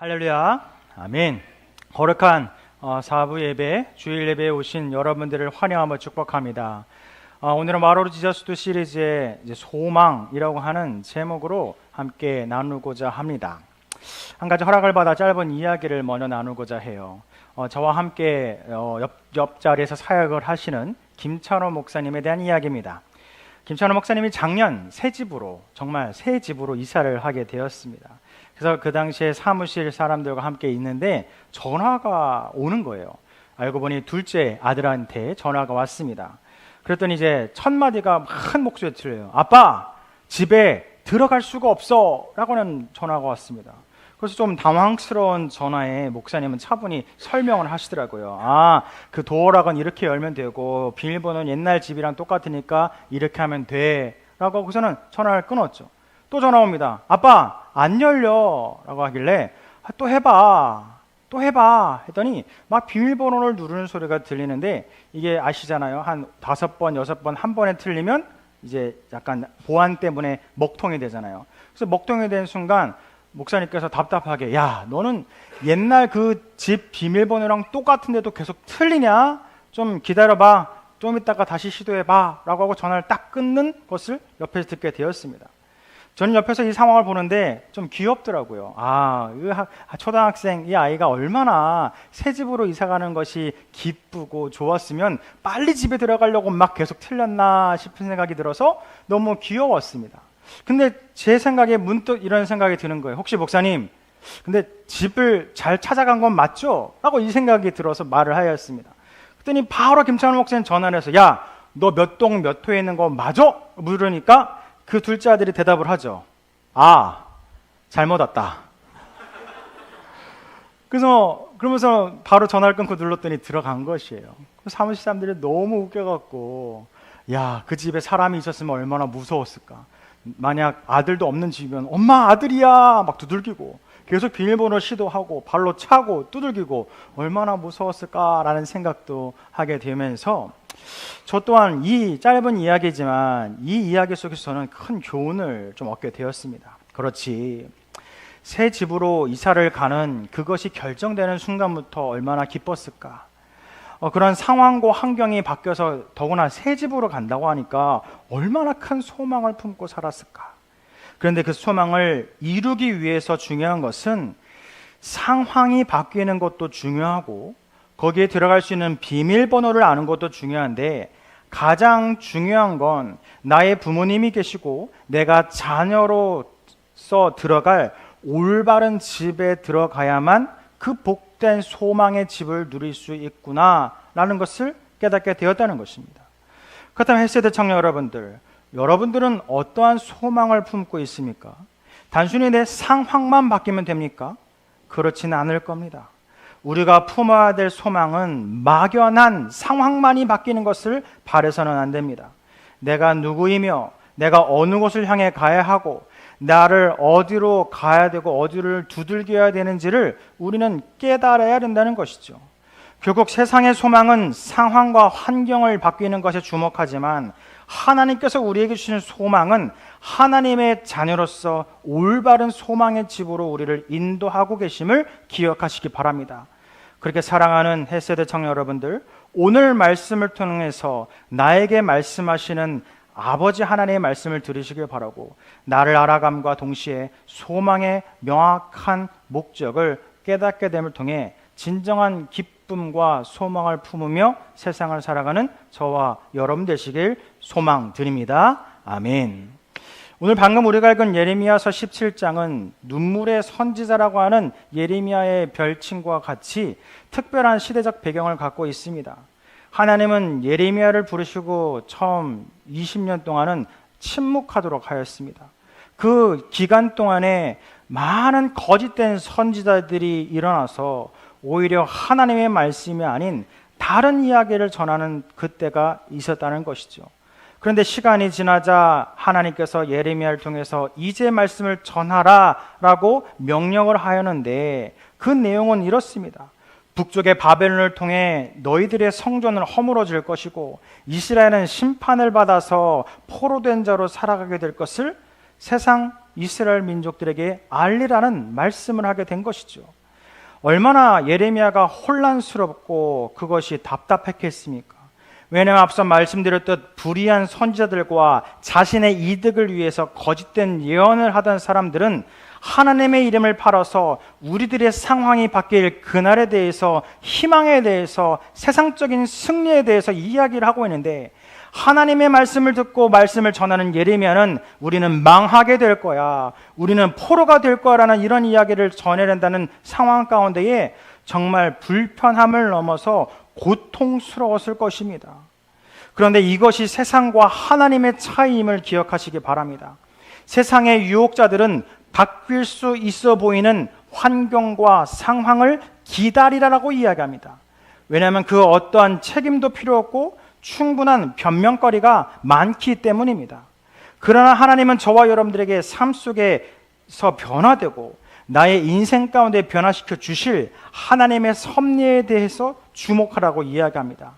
할렐루야, 아멘. 거룩한 사부 예배, 주일 예배에 오신 여러분들을 환영하며 축복합니다. 오늘은 마로르 지저스도 시리즈의 소망이라고 하는 제목으로 함께 나누고자 합니다. 한 가지 허락을 받아 짧은 이야기를 먼저 나누고자 해요. 저와 함께 옆자리에서 사역을 하시는 김찬호 목사님에 대한 이야기입니다. 김찬호 목사님이 작년 정말 새 집으로 이사를 하게 되었습니다. 그래서 그 당시에 사무실 사람들과 함께 있는데 전화가 오는 거예요. 알고 보니 둘째 아들한테 전화가 왔습니다. 그랬더니 이제 첫 마디가 큰 목소리에 들려요. 아빠, 집에 들어갈 수가 없어 라고는 전화가 왔습니다. 그래서 좀 당황스러운 전화에 목사님은 차분히 설명을 하시더라고요. 그 도어락은 이렇게 열면 되고 비밀번호는 옛날 집이랑 똑같으니까 이렇게 하면 돼 라고 하고서는 전화를 끊었죠. 또 전화 옵니다. 아빠, 안 열려 라고 하길래 또 해봐 했더니 막 비밀번호를 누르는 소리가 들리는데, 이게 아시잖아요. 한 5번, 6번, 한 번에 틀리면 이제 약간 보안 때문에 먹통이 되잖아요. 그래서 먹통이 된 순간 목사님께서 답답하게, 야, 너는 옛날 그 집 비밀번호랑 똑같은데도 계속 틀리냐? 좀 기다려봐, 좀 이따가 다시 시도해봐 라고 하고 전화를 딱 끊는 것을 옆에서 듣게 되었습니다. 저는 옆에서 이 상황을 보는데 좀 귀엽더라고요. 초등학생 이 아이가 얼마나 새 집으로 이사 가는 것이 기쁘고 좋았으면 빨리 집에 들어가려고 막 계속 틀렸나 싶은 생각이 들어서 너무 귀여웠습니다. 근데 제 생각에 문득 이런 생각이 드는 거예요. 혹시 목사님, 근데 집을 잘 찾아간 건 맞죠? 라고 이 생각이 들어서 말을 하였습니다. 그랬더니 바로 김찬호 목사님 전화를 해서, 야, 너 몇 동 몇 호에 있는 거 맞아? 물으니까 그 둘째 아들이 대답을 하죠. 잘못 왔다. 그러면서 바로 전화를 끊고 눌렀더니 들어간 것이에요. 사무실 사람들이 너무 웃겨갖고, 야, 그 집에 사람이 있었으면 얼마나 무서웠을까. 만약 아들도 없는 집이면 엄마 아들이야 막 두들기고 계속 비밀번호 시도하고 발로 차고 두들기고 얼마나 무서웠을까라는 생각도 하게 되면서, 저 또한 이 짧은 이야기지만 이 이야기 속에서 저는 큰 교훈을 좀 얻게 되었습니다. 그렇지, 새 집으로 이사를 가는 그것이 결정되는 순간부터 얼마나 기뻤을까. 그런 상황과 환경이 바뀌어서 더구나 새 집으로 간다고 하니까 얼마나 큰 소망을 품고 살았을까. 그런데 그 소망을 이루기 위해서 중요한 것은 상황이 바뀌는 것도 중요하고 거기에 들어갈 수 있는 비밀번호를 아는 것도 중요한데, 가장 중요한 건 나의 부모님이 계시고 내가 자녀로서 들어갈 올바른 집에 들어가야만 그 복된 소망의 집을 누릴 수 있구나라는 것을 깨닫게 되었다는 것입니다. 그렇다면 헬세대 청년 여러분들은 어떠한 소망을 품고 있습니까? 단순히 내 상황만 바뀌면 됩니까? 그렇지는 않을 겁니다. 우리가 품어야 될 소망은 막연한 상황만이 바뀌는 것을 바라서는 안 됩니다. 내가 누구이며 내가 어느 곳을 향해 가야 하고 나를 어디로 가야 되고 어디를 두들겨야 되는지를 우리는 깨달아야 된다는 것이죠. 결국 세상의 소망은 상황과 환경을 바뀌는 것에 주목하지만 하나님께서 우리에게 주시는 소망은 하나님의 자녀로서 올바른 소망의 집으로 우리를 인도하고 계심을 기억하시기 바랍니다. 그렇게 사랑하는 헬세대 청년 여러분들, 오늘 말씀을 통해서 나에게 말씀하시는 아버지 하나님의 말씀을 들으시길 바라고, 나를 알아감과 동시에 소망의 명확한 목적을 깨닫게 됨을 통해 진정한 기쁨과 소망을 품으며 세상을 살아가는 저와 여러분 되시길 소망드립니다. 아멘. 오늘 방금 우리가 읽은 예레미야서 17장은 눈물의 선지자라고 하는 예레미야의 별칭과 같이 특별한 시대적 배경을 갖고 있습니다. 하나님은 예레미야를 부르시고 처음 20년 동안은 침묵하도록 하였습니다. 그 기간 동안에 많은 거짓된 선지자들이 일어나서 오히려 하나님의 말씀이 아닌 다른 이야기를 전하는 그때가 있었다는 것이죠. 그런데 시간이 지나자 하나님께서 예레미야를 통해서 이제 말씀을 전하라라고 명령을 하였는데, 그 내용은 이렇습니다. 북쪽의 바벨론을 통해 너희들의 성전을 허물어질 것이고 이스라엘은 심판을 받아서 포로된 자로 살아가게 될 것을 세상 이스라엘 민족들에게 알리라는 말씀을 하게 된 것이죠. 얼마나 예레미야가 혼란스럽고 그것이 답답했겠습니까? 왜냐하면 앞서 말씀드렸듯 불의한 선지자들과 자신의 이득을 위해서 거짓된 예언을 하던 사람들은 하나님의 이름을 팔아서 우리들의 상황이 바뀔 그날에 대해서, 희망에 대해서, 세상적인 승리에 대해서 이야기를 하고 있는데, 하나님의 말씀을 듣고 말씀을 전하는 예레미야는 우리는 망하게 될 거야, 우리는 포로가 될 거야라는 이런 이야기를 전해낸다는 상황 가운데에 정말 불편함을 넘어서 고통스러웠을 것입니다. 그런데 이것이 세상과 하나님의 차이임을 기억하시기 바랍니다. 세상의 유혹자들은 바뀔 수 있어 보이는 환경과 상황을 기다리라라고 이야기합니다. 왜냐하면 그 어떠한 책임도 필요 없고 충분한 변명거리가 많기 때문입니다. 그러나 하나님은 저와 여러분들에게 삶 속에서 변화되고 나의 인생 가운데 변화시켜 주실 하나님의 섭리에 대해서 주목하라고 이야기합니다.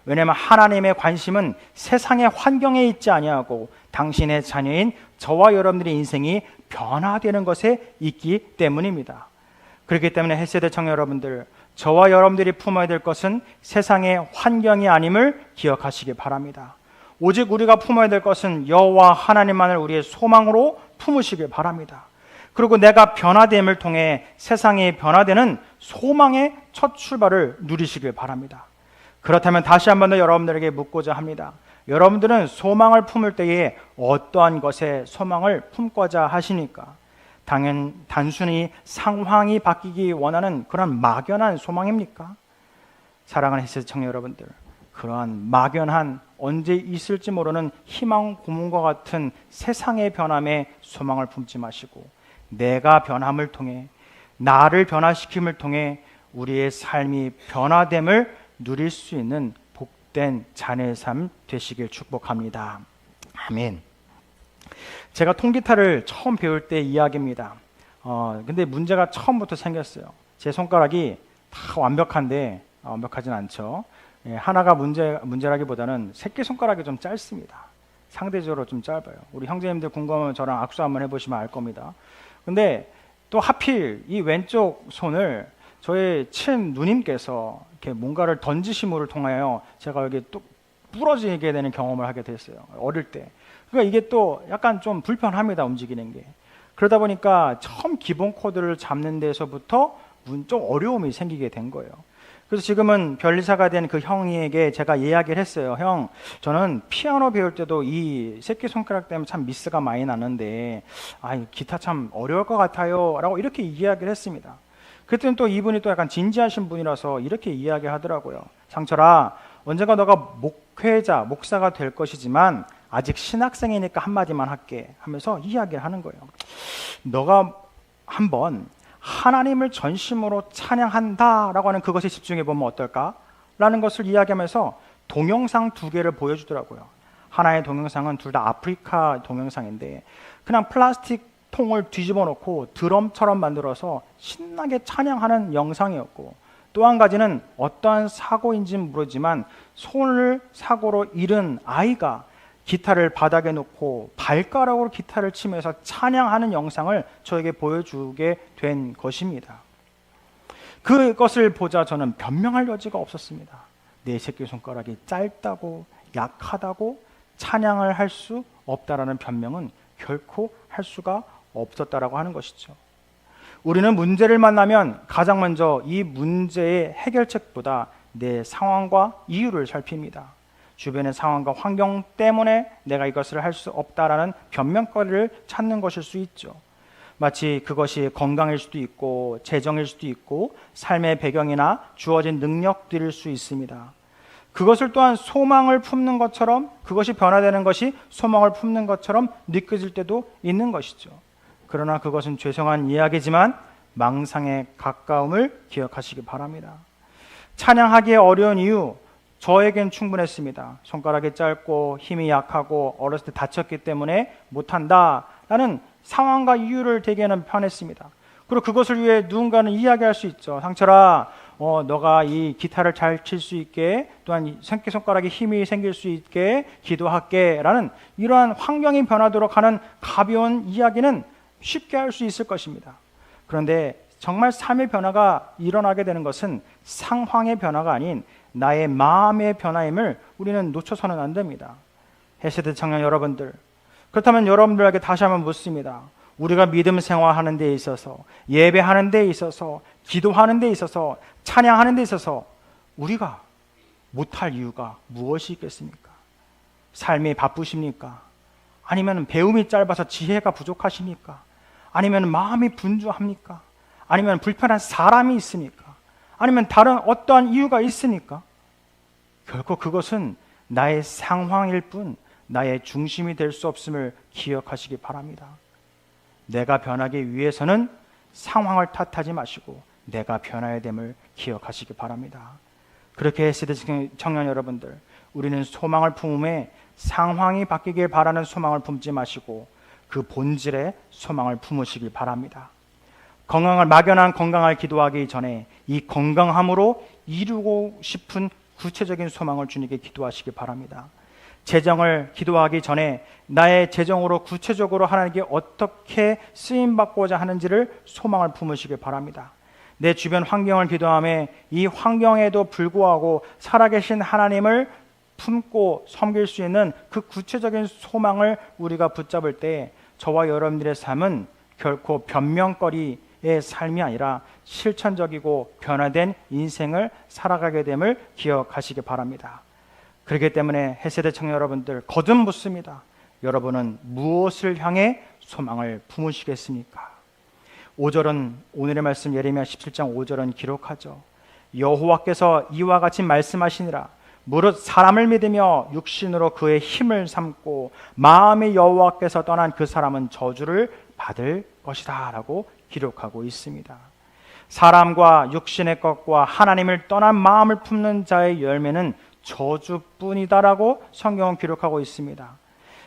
왜냐하면 하나님의 관심은 세상의 환경에 있지 아니하고 당신의 자녀인 저와 여러분들의 인생이 변화되는 것에 있기 때문입니다. 그렇기 때문에 헬세대 청년 여러분들, 저와 여러분들이 품어야 될 것은 세상의 환경이 아님을 기억하시기 바랍니다. 오직 우리가 품어야 될 것은 여호와 하나님만을 우리의 소망으로 품으시길 바랍니다. 그리고 내가 변화됨을 통해 세상이 변화되는 소망의 첫 출발을 누리시길 바랍니다. 그렇다면 다시 한 번 더 여러분들에게 묻고자 합니다. 여러분들은 소망을 품을 때에 어떠한 것에 소망을 품고자 하시니까? 단순히 상황이 바뀌기 원하는 그런 막연한 소망입니까? 사랑하는 헬세대 청년 여러분들, 그러한 막연한 언제 있을지 모르는 희망 고문과 같은 세상의 변함에 소망을 품지 마시고 내가 변함을 통해, 나를 변화시킴을 통해 우리의 삶이 변화됨을 누릴 수 있는 복된 자녀의 삶 되시길 축복합니다. 아멘. 제가 통기타를 처음 배울 때 이야기입니다. 근데 문제가 처음부터 생겼어요. 제 손가락이 다 완벽한데 완벽하진 않죠. 하나가 문제라기보다는 새끼손가락이 좀 짧습니다. 상대적으로 좀 짧아요. 우리 형제님들 궁금하면 저랑 악수 한번 해보시면 알 겁니다. 근데 또 하필 이 왼쪽 손을 저의 친 누님께서 이렇게 뭔가를 던지심을 통하여 제가 여기 또 부러지게 되는 경험을 하게 됐어요. 어릴 때. 그러니까 이게 또 약간 좀 불편합니다. 움직이는 게. 그러다 보니까 처음 기본 코드를 잡는 데서부터 좀 어려움이 생기게 된 거예요. 그래서 지금은 변리사가 된 그 형에게 제가 이야기를 했어요. 형, 저는 피아노 배울 때도 이 새끼손가락 때문에 참 미스가 많이 나는데 기타 참 어려울 것 같아요 라고 이렇게 이야기를 했습니다. 그때는 또 이분이 또 약간 진지하신 분이라서 이렇게 이야기하더라고요. 상철아, 언젠가 너가 목사가 될 것이지만 아직 신학생이니까 한마디만 할게 하면서 이야기를 하는 거예요. 너가 한번 하나님을 전심으로 찬양한다라고 하는 그것에 집중해 보면 어떨까? 라는 것을 이야기하면서 동영상 2개를 보여주더라고요. 하나의 동영상은 둘 다 아프리카 동영상인데 그냥 플라스틱 통을 뒤집어 놓고 드럼처럼 만들어서 신나게 찬양하는 영상이었고, 또 한 가지는 어떠한 사고인지는 모르지만 손을 사고로 잃은 아이가 기타를 바닥에 놓고 발가락으로 기타를 치면서 찬양하는 영상을 저에게 보여주게 된 것입니다. 그것을 보자 저는 변명할 여지가 없었습니다. 내 새끼손가락이 짧다고 약하다고 찬양을 할 수 없다라는 변명은 결코 할 수가 없었다라고 하는 것이죠. 우리는 문제를 만나면 가장 먼저 이 문제의 해결책보다 내 상황과 이유를 살핍니다. 주변의 상황과 환경 때문에 내가 이것을 할 수 없다라는 변명거리를 찾는 것일 수 있죠. 마치 그것이 건강일 수도 있고 재정일 수도 있고 삶의 배경이나 주어진 능력들일 수 있습니다. 그것을 또한 소망을 품는 것처럼, 그것이 변화되는 것이 소망을 품는 것처럼 느껴질 때도 있는 것이죠. 그러나 그것은 죄송한 이야기지만 망상에 가까움을 기억하시기 바랍니다. 찬양하기에 어려운 이유, 저에겐 충분했습니다. 손가락이 짧고 힘이 약하고 어렸을 때 다쳤기 때문에 못한다라는 상황과 이유를 대기하는 편했습니다. 그리고 그것을 위해 누군가는 이야기할 수 있죠. 상철아, 너가 이 기타를 잘 칠 수 있게, 또한 새끼손가락에 힘이 생길 수 있게 기도할게 라는 이러한 환경이 변하도록 하는 가벼운 이야기는 쉽게 할 수 있을 것입니다. 그런데 정말 삶의 변화가 일어나게 되는 것은 상황의 변화가 아닌 나의 마음의 변화임을 우리는 놓쳐서는 안 됩니다. 해세대 청년 여러분들, 그렇다면 여러분들에게 다시 한번 묻습니다. 우리가 믿음 생활하는 데 있어서, 예배하는 데 있어서, 기도하는 데 있어서, 찬양하는 데 있어서 우리가 못할 이유가 무엇이 있겠습니까? 삶이 바쁘십니까? 아니면 배움이 짧아서 지혜가 부족하십니까? 아니면 마음이 분주합니까? 아니면 불편한 사람이 있습니까? 아니면 다른 어떠한 이유가 있습니까? 결코 그것은 나의 상황일 뿐 나의 중심이 될 수 없음을 기억하시기 바랍니다. 내가 변하기 위해서는 상황을 탓하지 마시고 내가 변화해야 됨을 기억하시기 바랍니다. 그렇게 세대 청년 여러분들, 우리는 소망을 품음에 상황이 바뀌길 바라는 소망을 품지 마시고 그 본질의 소망을 품으시길 바랍니다. 막연한 건강을 기도하기 전에 이 건강함으로 이루고 싶은 구체적인 소망을 주님께 기도하시기 바랍니다. 재정을 기도하기 전에 나의 재정으로 구체적으로 하나님께 어떻게 쓰임받고자 하는지를 소망을 품으시기 바랍니다. 내 주변 환경을 기도하며 이 환경에도 불구하고 살아계신 하나님을 품고 섬길 수 있는 그 구체적인 소망을 우리가 붙잡을 때 저와 여러분들의 삶은 결코 변명거리의 삶이 아니라 실천적이고 변화된 인생을 살아가게 됨을 기억하시기 바랍니다. 그렇기 때문에 해세대 청년 여러분들, 거듭 묻습니다. 여러분은 무엇을 향해 소망을 품으시겠습니까? 5절은 오늘의 말씀 예레미야 17장 5절은 기록하죠. 여호와께서 이와 같이 말씀하시니라. 무릇 사람을 믿으며 육신으로 그의 힘을 삼고 마음의 여호와께서 떠난 그 사람은 저주를 받을 것이다 라고 기록하고 있습니다. 사람과 육신의 것과 하나님을 떠난 마음을 품는 자의 열매는 저주뿐이다라고 성경은 기록하고 있습니다.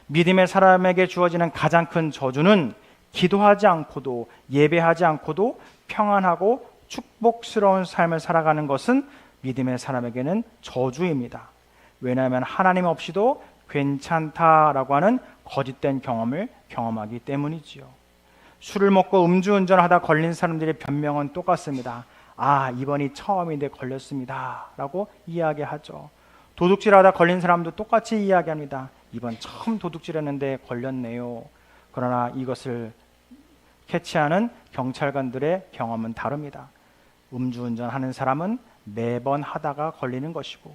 믿음의 사람에게 주어지는 가장 큰 저주는 기도하지 않고도 예배하지 않고도 평안하고 축복스러운 삶을 살아가는 것은 믿음의 사람에게는 저주입니다. 왜냐하면 하나님 없이도 괜찮다라고 하는 거짓된 경험을 경험하기 때문이지요. 술을 먹고 음주운전하다 걸린 사람들의 변명은 똑같습니다. 이번이 처음인데 걸렸습니다 라고 이야기하죠. 도둑질하다 걸린 사람도 똑같이 이야기합니다. 이번 처음 도둑질했는데 걸렸네요. 그러나 이것을 캐치하는 경찰관들의 경험은 다릅니다. 음주운전하는 사람은 매번 하다가 걸리는 것이고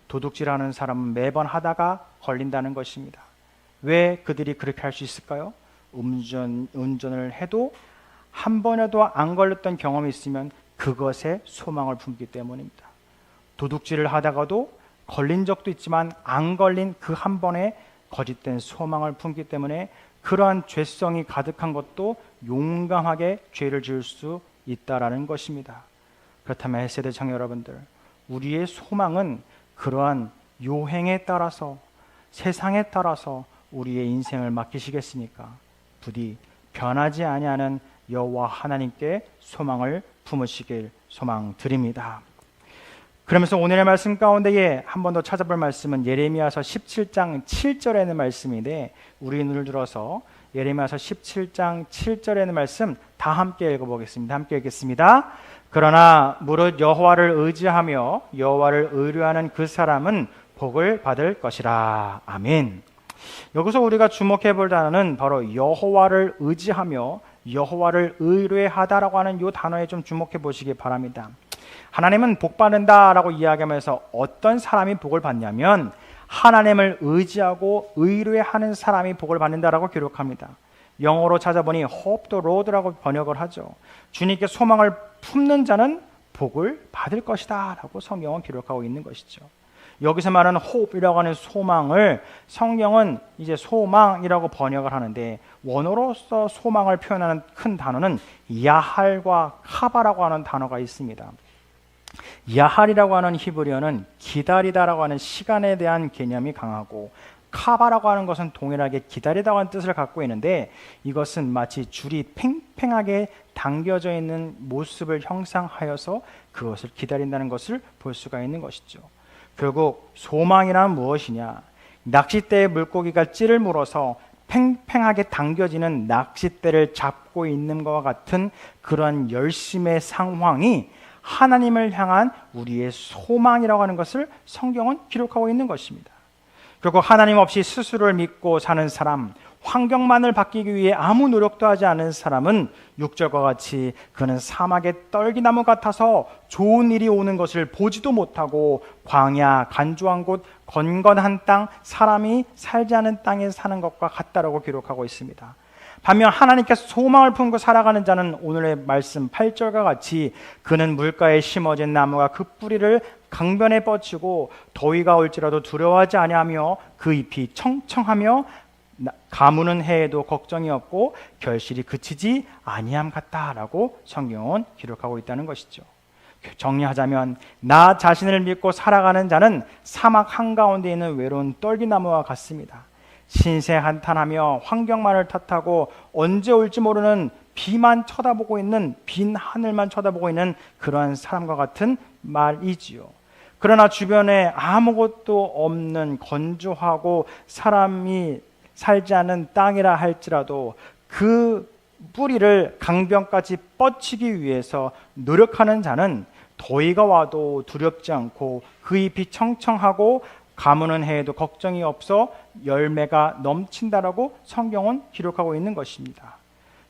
도둑질하는 사람은 매번 하다가 걸린다는 것입니다. 왜 그들이 그렇게 할 수 있을까요? 운전을 해도 한 번에도 안 걸렸던 경험이 있으면 그것에 소망을 품기 때문입니다. 도둑질을 하다가도 걸린 적도 있지만 안 걸린 그 한 번에 거짓된 소망을 품기 때문에 그러한 죄성이 가득한 것도 용감하게 죄를 지을 수 있다라는 것입니다. 그렇다면 세대 청년 여러분들, 우리의 소망은 그러한 요행에 따라서 세상에 따라서 우리의 인생을 맡기시겠습니까? 부디 변하지 아니하는 여호와 하나님께 소망을 품으시길 소망드립니다. 그러면서 오늘의 말씀 가운데에 한 번 더 찾아볼 말씀은 예레미야서 17장 7절에 있는 말씀인데 우리 눈을 들어서 예레미야서 17장 7절에 있는 말씀 다 함께 읽어보겠습니다. 함께 읽겠습니다. 그러나 무릇 여호와를 의지하며 여호와를 의뢰하는 그 사람은 복을 받을 것이라. 아멘. 여기서 우리가 주목해 볼 단어는 바로 여호와를 의지하며 여호와를 의뢰하다라고 하는 이 단어에 좀 주목해 보시기 바랍니다. 하나님은 복 받는다라고 이야기하면서 어떤 사람이 복을 받냐면 하나님을 의지하고 의뢰하는 사람이 복을 받는다라고 기록합니다. 영어로 찾아보니 hope the Lord라고 번역을 하죠. 주님께 소망을 품는 자는 복을 받을 것이다 라고 성경은 기록하고 있는 것이죠. 여기서 말하는 hope이라고 하는 소망을 성경은 이제 소망이라고 번역을 하는데 원어로서 소망을 표현하는 큰 단어는 야할과 카바라고 하는 단어가 있습니다. 야할이라고 하는 히브리어는 기다리다라고 하는 시간에 대한 개념이 강하고 카바라고 하는 것은 동일하게 기다리다고 하는 뜻을 갖고 있는데 이것은 마치 줄이 팽팽하게 당겨져 있는 모습을 형상하여서 그것을 기다린다는 것을 볼 수가 있는 것이죠. 결국 소망이란 무엇이냐? 낚싯대에 물고기가 찌를 물어서 팽팽하게 당겨지는 낚싯대를 잡고 있는 것과 같은 그런 열심의 상황이 하나님을 향한 우리의 소망이라고 하는 것을 성경은 기록하고 있는 것입니다. 결국 하나님 없이 스스로를 믿고 사는 사람, 환경만을 바뀌기 위해 아무 노력도 하지 않은 사람은 6절과 같이 그는 사막의 떨기나무 같아서 좋은 일이 오는 것을 보지도 못하고 광야, 간조한 곳, 건건한 땅, 사람이 살지 않은 땅에 사는 것과 같다라고 기록하고 있습니다. 반면 하나님께서 소망을 품고 살아가는 자는 오늘의 말씀 8절과 같이 그는 물가에 심어진 나무가 그 뿌리를 강변에 뻗치고 더위가 올지라도 두려워하지 아니하며 그 잎이 청청하며 가무는 해에도 걱정이 없고 결실이 그치지 아니함 같다라고 성경은 기록하고 있다는 것이죠. 정리하자면 나 자신을 믿고 살아가는 자는 사막 한가운데 있는 외로운 떨기나무와 같습니다. 신세 한탄하며 환경만을 탓하고 언제 올지 모르는 비만 쳐다보고 있는 빈 하늘만 쳐다보고 있는 그러한 사람과 같은 말이지요. 그러나 주변에 아무것도 없는 건조하고 사람이 살지 않은 땅이라 할지라도 그 뿌리를 강변까지 뻗치기 위해서 노력하는 자는 더위가 와도 두렵지 않고 그 잎이 청청하고 가무는 해에도 걱정이 없어 열매가 넘친다라고 성경은 기록하고 있는 것입니다.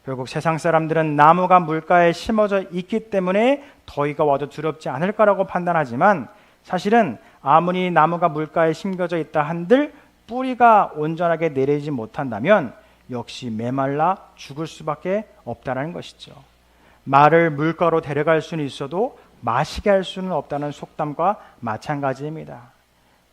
결국 세상 사람들은 나무가 물가에 심어져 있기 때문에 더위가 와도 두렵지 않을 거라고 판단하지만 사실은 아무리 나무가 물가에 심겨져 있다 한들 뿌리가 온전하게 내리지 못한다면 역시 메말라 죽을 수밖에 없다는 것이죠. 말을 물가로 데려갈 수는 있어도 마시게 할 수는 없다는 속담과 마찬가지입니다.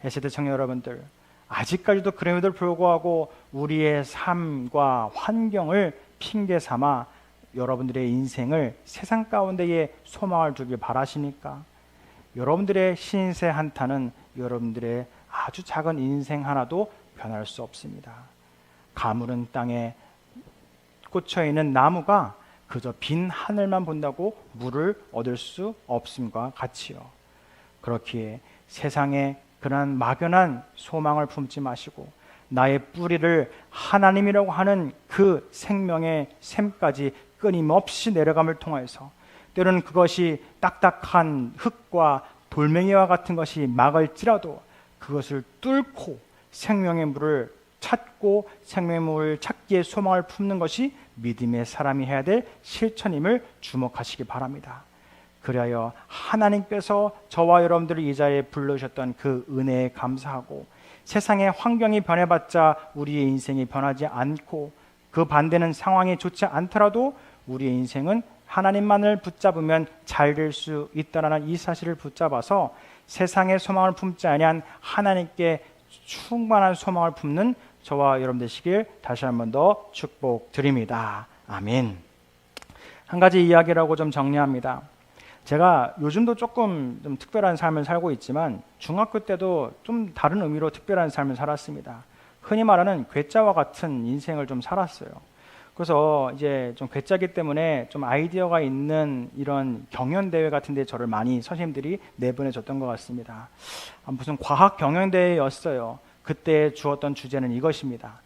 해세대 청년 여러분들, 아직까지도 그럼에도 불구하고 우리의 삶과 환경을 핑계 삼아 여러분들의 인생을 세상 가운데에 소망을 두길 바라십니까? 여러분들의 신세 한탄은 여러분들의 아주 작은 인생 하나도 변할 수 없습니다. 가물은 땅에 꽂혀 있는 나무가 그저 빈 하늘만 본다고 물을 얻을 수 없음과 같이요. 그렇기에 세상에 그러한 막연한 소망을 품지 마시고 나의 뿌리를 하나님이라고 하는 그 생명의 샘까지 끊임없이 내려감을 통해서 때로는 그것이 딱딱한 흙과 돌멩이와 같은 것이 막을지라도 그것을 뚫고 생명의 물을 찾고 생명의 물을 찾기에 소망을 품는 것이 믿음의 사람이 해야 될 실천임을 주목하시기 바랍니다. 그리하여 하나님께서 저와 여러분들을 이 자리에 불러주셨던 그 은혜에 감사하고 세상의 환경이 변해봤자 우리의 인생이 변하지 않고 그 반대는 상황이 좋지 않더라도 우리의 인생은 하나님만을 붙잡으면 잘 될 수 있다라는 이 사실을 붙잡아서 세상의 소망을 품지 아니한 하나님께 충만한 소망을 품는 저와 여러분 되시길 다시 한 번 더 축복드립니다. 아멘. 한 가지 이야기라고 좀 정리합니다. 제가 요즘도 조금 좀 특별한 삶을 살고 있지만 중학교 때도 좀 다른 의미로 특별한 삶을 살았습니다. 흔히 말하는 괴짜와 같은 인생을 좀 살았어요. 그래서 이제 좀 괴짜기 때문에 좀 아이디어가 있는 이런 경연대회 같은 데 저를 많이 선생님들이 내보내줬던 것 같습니다. 무슨 과학 경연대회였어요. 그때 주었던 주제는 이것입니다.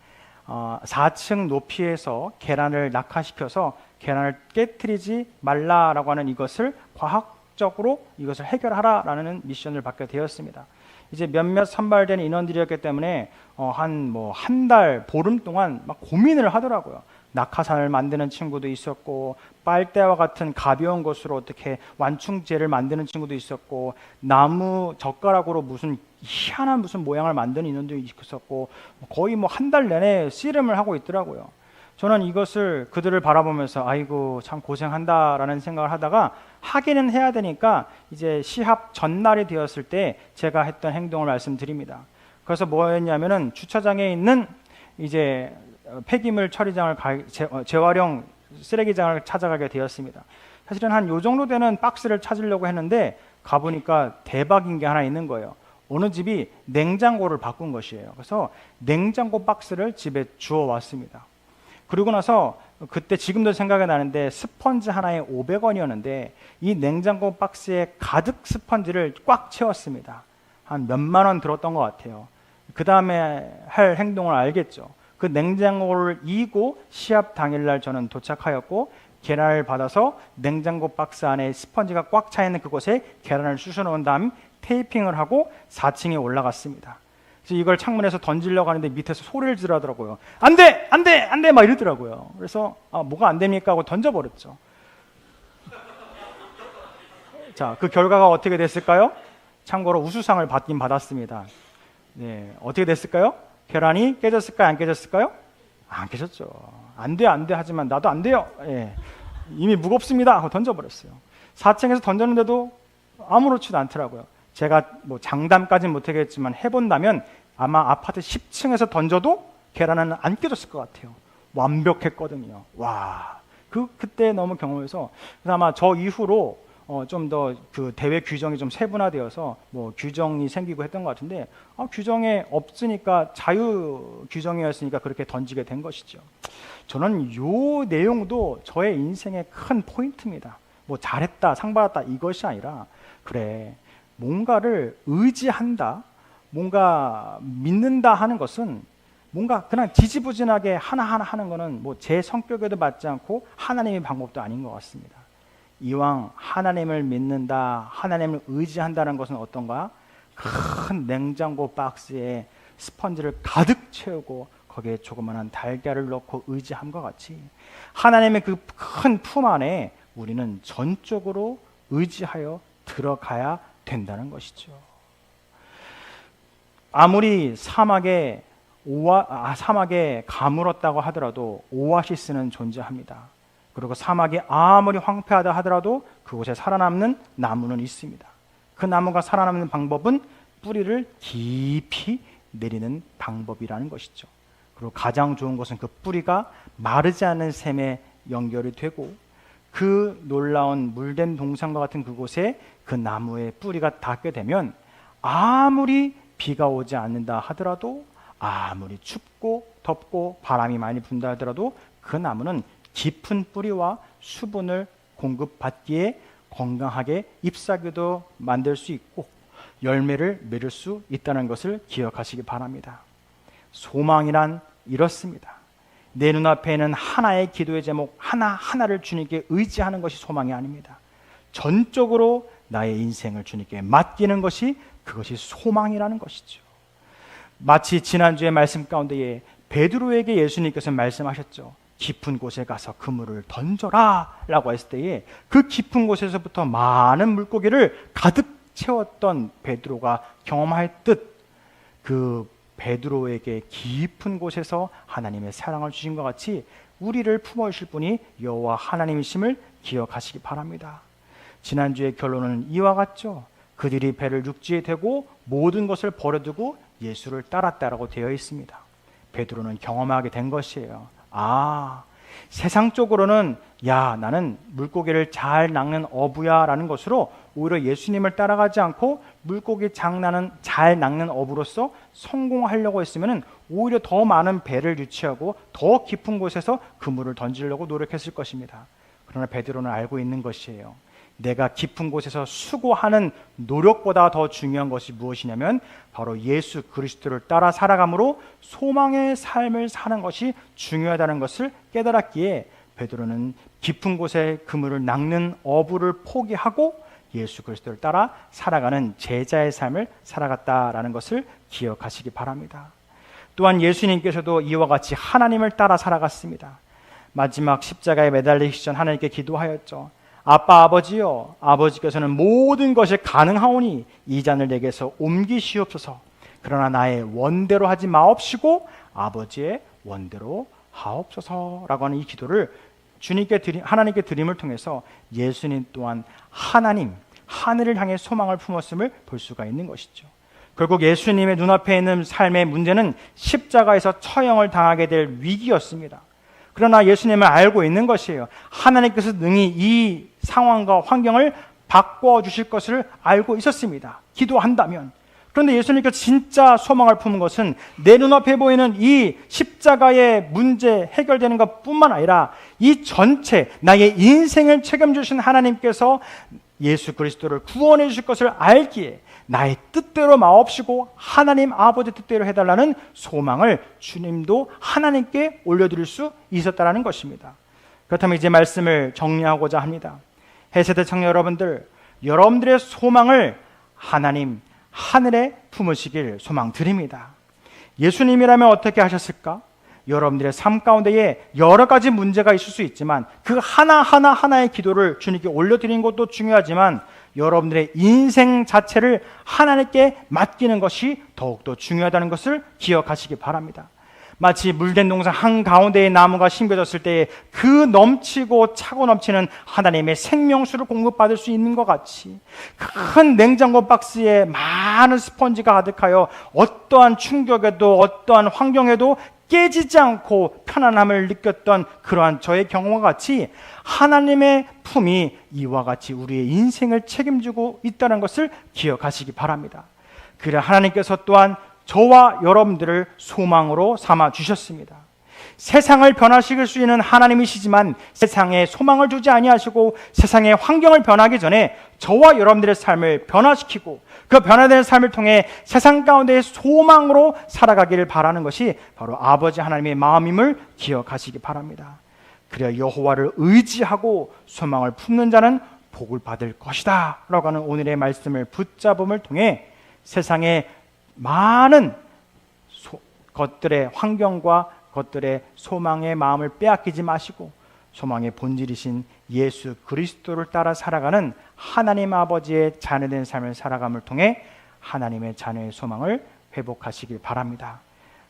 4층 높이에서 계란을 낙하시켜서 계란을 깨트리지 말라라고 하는 이것을 과학적으로 이것을 해결하라라는 미션을 받게 되었습니다. 이제 몇몇 선발된 인원들이었기 때문에 한 달 보름 동안 막 고민을 하더라고요. 낙하산을 만드는 친구도 있었고 빨대와 같은 가벼운 것으로 어떻게 완충제를 만드는 친구도 있었고 나무 젓가락으로 무슨 희한한 무슨 모양을 만드는 인원도 있었고 거의 한 달 내내 씨름을 하고 있더라고요. 저는 이것을 그들을 바라보면서 아이고 참 고생한다라는 생각을 하다가 하기는 해야 되니까 이제 시합 전날이 되었을 때 제가 했던 행동을 말씀드립니다. 그래서 뭐였냐면은 주차장에 있는 이제 폐기물 처리장을 재활용 쓰레기장을 찾아가게 되었습니다. 사실은 한 요 정도 되는 박스를 찾으려고 했는데 가보니까 대박인 게 하나 있는 거예요. 어느 집이 냉장고를 바꾼 것이에요. 그래서 냉장고 박스를 집에 주워 왔습니다. 그리고 나서 그때 지금도 생각이 나는데 스펀지 하나에 500원이었는데 이 냉장고 박스에 가득 스펀지를 꽉 채웠습니다. 한 몇만 원 들었던 것 같아요. 그 다음에 할 행동을 알겠죠. 그 냉장고를 이고 시합 당일날 저는 도착하였고 계란을 받아서 냉장고 박스 안에 스펀지가 꽉 차 있는 그곳에 계란을 쑤셔 넣은 다음 테이핑을 하고 4층에 올라갔습니다. 그래서 이걸 창문에서 던지려고 하는데 밑에서 소리를 지르더라고요. 안 돼! 안 돼! 안 돼! 막 이러더라고요. 그래서 뭐가 안 됩니까? 하고 던져버렸죠. 자, 그 결과가 어떻게 됐을까요? 참고로 우수상을 받긴 받았습니다. 네, 어떻게 됐을까요? 계란이 깨졌을까요? 안 깨졌을까요? 안 깨졌죠. 안 돼, 안 돼 하지만 나도 안 돼요. 예, 이미 무겁습니다 하고 던져버렸어요. 4층에서 던졌는데도 아무렇지도 않더라고요. 제가 뭐 장담까지는 못하겠지만 해본다면 아마 아파트 10층에서 던져도 계란은 안 깨졌을 것 같아요. 완벽했거든요. 와, 그때 너무 경험해서 그래서 아마 저 이후로 좀 더 그 대회 규정이 좀 세분화되어서 뭐 규정이 생기고 했던 것 같은데 규정에 없으니까 자유 규정이었으니까 그렇게 던지게 된 것이죠. 저는 요 내용도 저의 인생의 큰 포인트입니다. 뭐 잘했다, 상 받았다 이것이 아니라 그래 뭔가를 의지한다, 뭔가 믿는다 하는 것은 뭔가 그냥 지지부진하게 하나하나 하는 것은 뭐 제 성격에도 맞지 않고 하나님의 방법도 아닌 것 같습니다. 이왕 하나님을 믿는다, 하나님을 의지한다는 것은 어떤가? 큰 냉장고 박스에 스펀지를 가득 채우고 거기에 조그마한 달걀을 넣고 의지함과 같이 하나님의 그 큰 품 안에 우리는 전적으로 의지하여 들어가야 된다는 것이죠. 아무리 사막에 가물었다고 하더라도 오아시스는 존재합니다. 그리고 사막이 아무리 황폐하다 하더라도 그곳에 살아남는 나무는 있습니다. 그 나무가 살아남는 방법은 뿌리를 깊이 내리는 방법이라는 것이죠. 그리고 가장 좋은 것은 그 뿌리가 마르지 않는 샘에 연결이 되고 그 놀라운 물된 동산과 같은 그곳에 그 나무의 뿌리가 닿게 되면 아무리 비가 오지 않는다 하더라도 아무리 춥고 덥고 바람이 많이 분다 하더라도 그 나무는 깊은 뿌리와 수분을 공급받기에 건강하게 잎사귀도 만들 수 있고 열매를 맺을 수 있다는 것을 기억하시기 바랍니다. 소망이란 이렇습니다. 내 눈앞에는 하나의 기도의 제목 하나하나를 주님께 의지하는 것이 소망이 아닙니다. 전적으로 나의 인생을 주님께 맡기는 것이 그것이 소망이라는 것이죠. 마치 지난주의 말씀 가운데에 베드로에게 예수님께서 말씀하셨죠. 깊은 곳에 가서 그물을 던져라 라고 했을 때에 그 깊은 곳에서부터 많은 물고기를 가득 채웠던 베드로가 경험할 듯 그 베드로에게 깊은 곳에서 하나님의 사랑을 주신 것 같이 우리를 품어주실 분이 여호와 하나님이심을 기억하시기 바랍니다. 지난주의 결론은 이와 같죠. 그들이 배를 육지에 대고 모든 것을 버려두고 예수를 따랐다라고 되어 있습니다. 베드로는 경험하게 된 것이에요. 세상적으로는 나는 물고기를 잘 낚는 어부야 라는 것으로 오히려 예수님을 따라가지 않고 물고기 잘 낚는 어부로서 성공하려고 했으면 오히려 더 많은 배를 유치하고 더 깊은 곳에서 그물을 던지려고 노력했을 것입니다. 그러나 베드로는 알고 있는 것이에요. 내가 깊은 곳에서 수고하는 노력보다 더 중요한 것이 무엇이냐면 바로 예수 그리스도를 따라 살아감으로 소망의 삶을 사는 것이 중요하다는 것을 깨달았기에 베드로는 깊은 곳에 그물을 낚는 어부를 포기하고 예수 그리스도를 따라 살아가는 제자의 삶을 살아갔다라는 것을 기억하시기 바랍니다. 또한 예수님께서도 이와 같이 하나님을 따라 살아갔습니다. 마지막 십자가에 매달리기 전 하나님께 기도하였죠. 아빠 아버지요, 아버지께서는 모든 것이 가능하오니 이 잔을 내게서 옮기시옵소서. 그러나 나의 원대로 하지 마옵시고 아버지의 원대로 하옵소서라고 하는 이 기도를 하나님께 드림을 통해서 예수님 또한 하늘을 향해 소망을 품었음을 볼 수가 있는 것이죠. 결국 예수님의 눈앞에 있는 삶의 문제는 십자가에서 처형을 당하게 될 위기였습니다. 그러나 예수님은 알고 있는 것이에요. 하나님께서 능히 이 상황과 환경을 바꿔주실 것을 알고 있었습니다. 기도한다면. 그런데 예수님께서 진짜 소망을 품은 것은 내 눈앞에 보이는 이 십자가의 문제 해결되는 것뿐만 아니라 이 전체 나의 인생을 책임지신 하나님께서 예수 그리스도를 구원해 주실 것을 알기에 나의 뜻대로 마옵시고 하나님 아버지 뜻대로 해달라는 소망을 주님도 하나님께 올려드릴 수 있었다는 것입니다. 그렇다면 이제 말씀을 정리하고자 합니다. 해세대 청년 여러분들, 여러분들의 소망을 하나님 하늘에 품으시길 소망드립니다. 예수님이라면 어떻게 하셨을까? 여러분들의 삶 가운데에 여러 가지 문제가 있을 수 있지만 그 하나하나의 기도를 주님께 올려드리는 것도 중요하지만 여러분들의 인생 자체를 하나님께 맡기는 것이 더욱더 중요하다는 것을 기억하시기 바랍니다. 마치 물된 동산 한가운데에 나무가 심겨졌을 때에 그 넘치고 차고 넘치는 하나님의 생명수를 공급받을 수 있는 것 같이 큰 냉장고 박스에 많은 스펀지가 가득하여 어떠한 충격에도 어떠한 환경에도 깨지지 않고 편안함을 느꼈던 그러한 저의 경험과 같이 하나님의 품이 이와 같이 우리의 인생을 책임지고 있다는 것을 기억하시기 바랍니다. 그래 하나님께서 또한 저와 여러분들을 소망으로 삼아 주셨습니다. 세상을 변화시킬 수 있는 하나님이시지만 세상에 소망을 두지 아니하시고 세상의 환경을 변하기 전에 저와 여러분들의 삶을 변화시키고 그 변화되는 삶을 통해 세상 가운데의 소망으로 살아가기를 바라는 것이 바로 아버지 하나님의 마음임을 기억하시기 바랍니다. 그래야 여호와를 의지하고 소망을 품는 자는 복을 받을 것이다 라고 하는 오늘의 말씀을 붙잡음을 통해 세상의 많은 것들의 환경과 것들의 소망의 마음을 빼앗기지 마시고 소망의 본질이신 예수 그리스도를 따라 살아가는 하나님 아버지의 자녀된 삶을 살아감을 통해 하나님의 자녀의 소망을 회복하시길 바랍니다.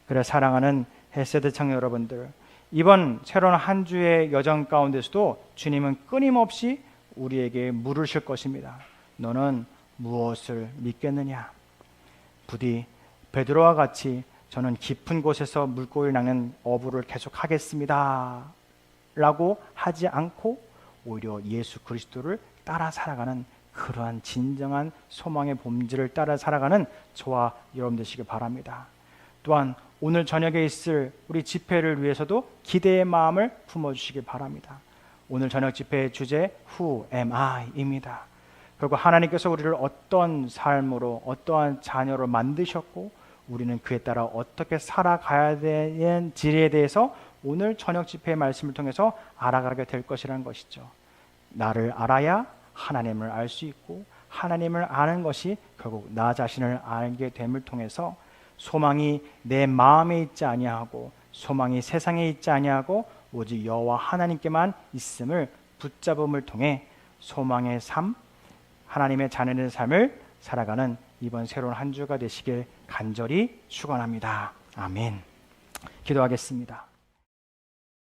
그래 사랑하는 헬세대 청년 여러분들, 이번 새로운 한 주의 여정 가운데서도 주님은 끊임없이 우리에게 물으실 것입니다. 너는 무엇을 믿겠느냐? 부디 베드로와 같이 저는 깊은 곳에서 물고기를 낚는 어부를 계속하겠습니다 라고 하지 않고 오히려 예수 그리스도를 따라 살아가는 그러한 진정한 소망의 본질을 따라 살아가는 저와 여러분 되시길 바랍니다. 또한 오늘 저녁에 있을 우리 집회를 위해서도 기대의 마음을 품어주시길 바랍니다. 오늘 저녁 집회의 주제 Who am I? 입니다. 그리고 하나님께서 우리를 어떤 삶으로 어떠한 자녀로 만드셨고 우리는 그에 따라 어떻게 살아가야 되는지에 대해서 오늘 저녁 집회의 말씀을 통해서 알아가게 될 것이라는 것이죠. 나를 알아야 하나님을 알 수 있고 하나님을 아는 것이 결국 나 자신을 알게 됨을 통해서 소망이 내 마음에 있지 아니하고 소망이 세상에 있지 아니하고 오직 여호와 하나님께만 있음을 붙잡음을 통해 소망의 삶, 하나님의 자녀의 삶을 살아가는 이번 새로운 한 주가 되시길 간절히 축원합니다. 아멘. 기도하겠습니다.